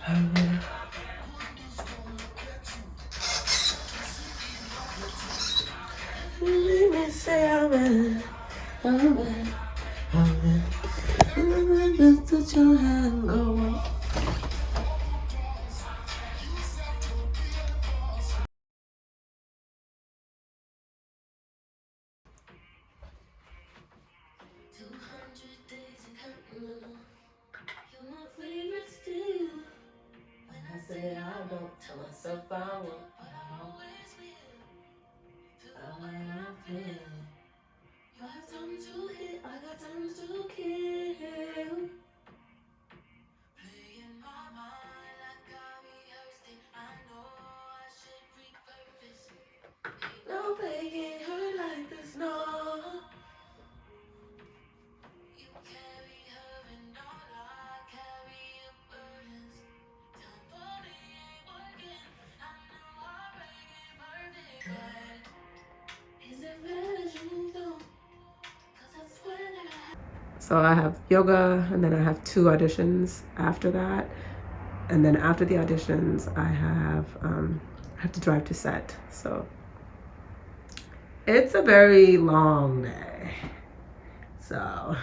Let me say amen. Amen. Amen. Just put your hand on. I say I don't tell myself I won't, but I'm always with you. Feel the way I feel. You have time to hit, I got time to kill. Playing my mind like I rehearsed it. I know I should repurpose. Ain't no making her like this, no. You carry her and all I carry your burdens. Temple ain't working. I know I break it perfect, but is it better you moved on? 'Cause I swear that so I have yoga, and then I have 2 auditions after that, and then after the auditions I have to drive to set. So it's a very long day. So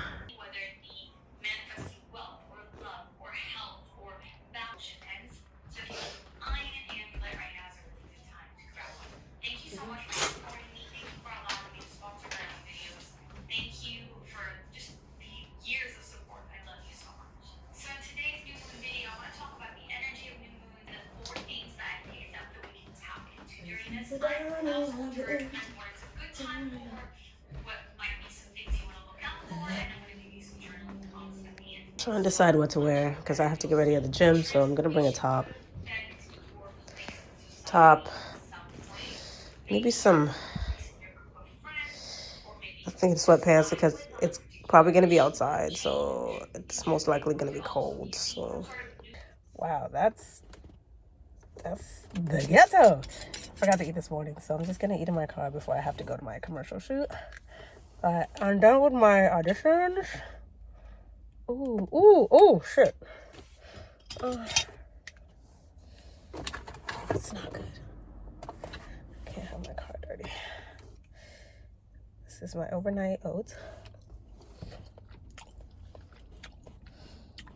trying to decide what to wear because I have to get ready at the gym, so I'm gonna bring a top, maybe some, I think sweatpants because it's probably gonna be outside, so it's most likely gonna be cold. So wow, that's the ghetto. I forgot to eat this morning, so I'm just gonna eat in my car before I have to go to my commercial shoot. But I'm done with my auditions. Ooh, shit. It's not good. I can't have my car dirty. This is my overnight oats.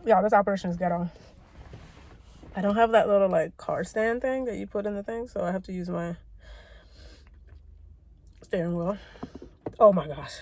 Yeah, this operation is ghetto. I don't have that little like car stand thing that you put in the thing, so I have to use my steering wheel. Oh my gosh.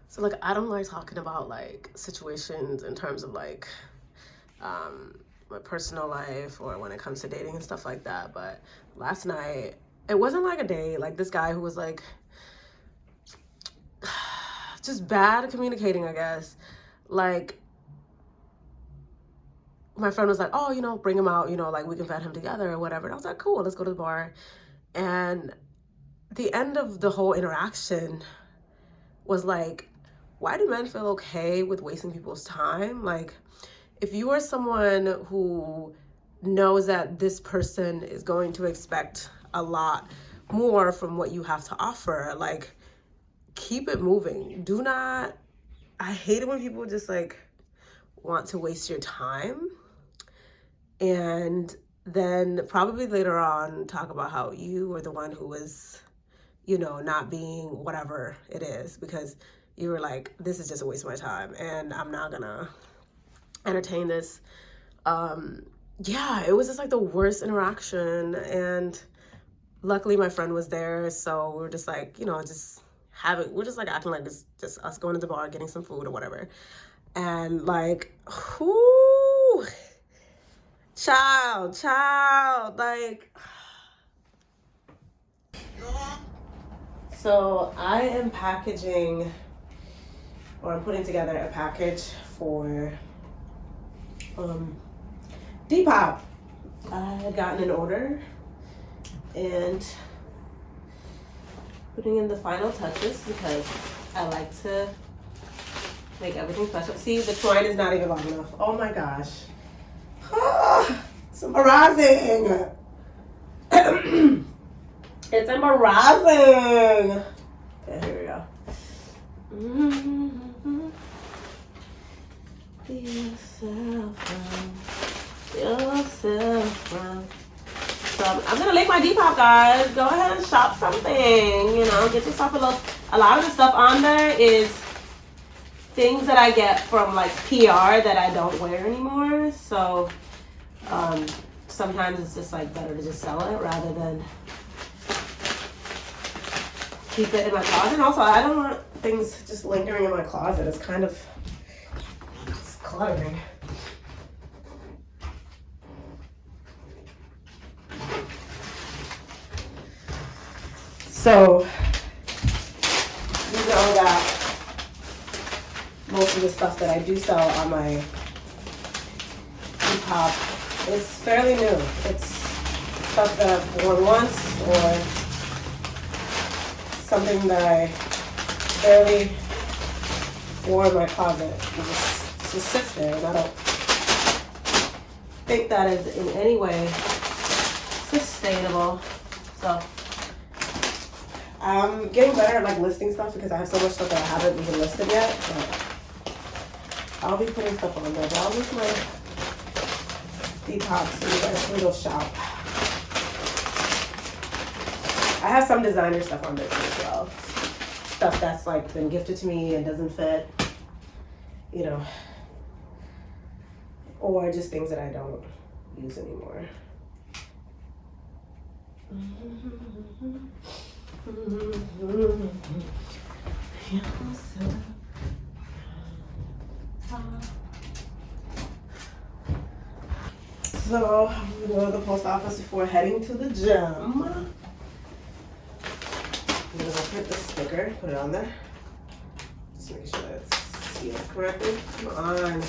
So like I don't like talking about like situations in terms of like my personal life or when it comes to dating and stuff like that. But last night, it wasn't like a date. Like this guy who was like just bad communicating, I guess. Like my friend was like, oh, you know, bring him out, you know, like we can vet him together or whatever. And I was like, cool, let's go to the bar. And the end of the whole interaction was like, why do men feel okay with wasting people's time? Like, if you are someone who knows that this person is going to expect a lot more from what you have to offer, like, keep it moving. Do not, I hate it when people just like want to waste your time and then probably later on talk about how you were the one who was, you know, not being whatever it is because you were like, this is just a waste of my time and I'm not gonna entertain this. Yeah, it was just like the worst interaction, and luckily my friend was there, so we were just like, you know, we're just like acting like it's just us going to the bar, getting some food or whatever. And like, whoo, child, like. So I am packaging, or I'm putting together a package for Depop. I had gotten an order and Putting in the final touches because I like to make everything special. See, the twine is not even long enough. Oh my gosh. It's embarrassing. It's embarrassing. Okay, here we go. Be yourself round. So I'm gonna link my Depop, guys. Go ahead and shop something. You know, get yourself a little. A lot of the stuff on there is things that I get from like PR that I don't wear anymore. So sometimes it's just like better to just sell it rather than keep it in my closet. And also, I don't want things just lingering in my closet. It's kind of cluttering. So, you know that most of the stuff that I do sell on my Depop is fairly new. It's stuff that I've worn once or something that I barely wore in my closet. It just sits there, and I don't think that is in any way sustainable. So I'm getting better at like listing stuff because I have so much stuff that I haven't even listed yet. But I'll be putting stuff on there. But I'll list my Depop so you guys can go shop. I have some designer stuff on there too as well. Stuff that's like been gifted to me and doesn't fit, you know, or just things that I don't use anymore. So I'm gonna go to the post office before heading to the gym. I'm gonna go print the sticker, put it on there. Just make sure it's sealed correctly. Come on.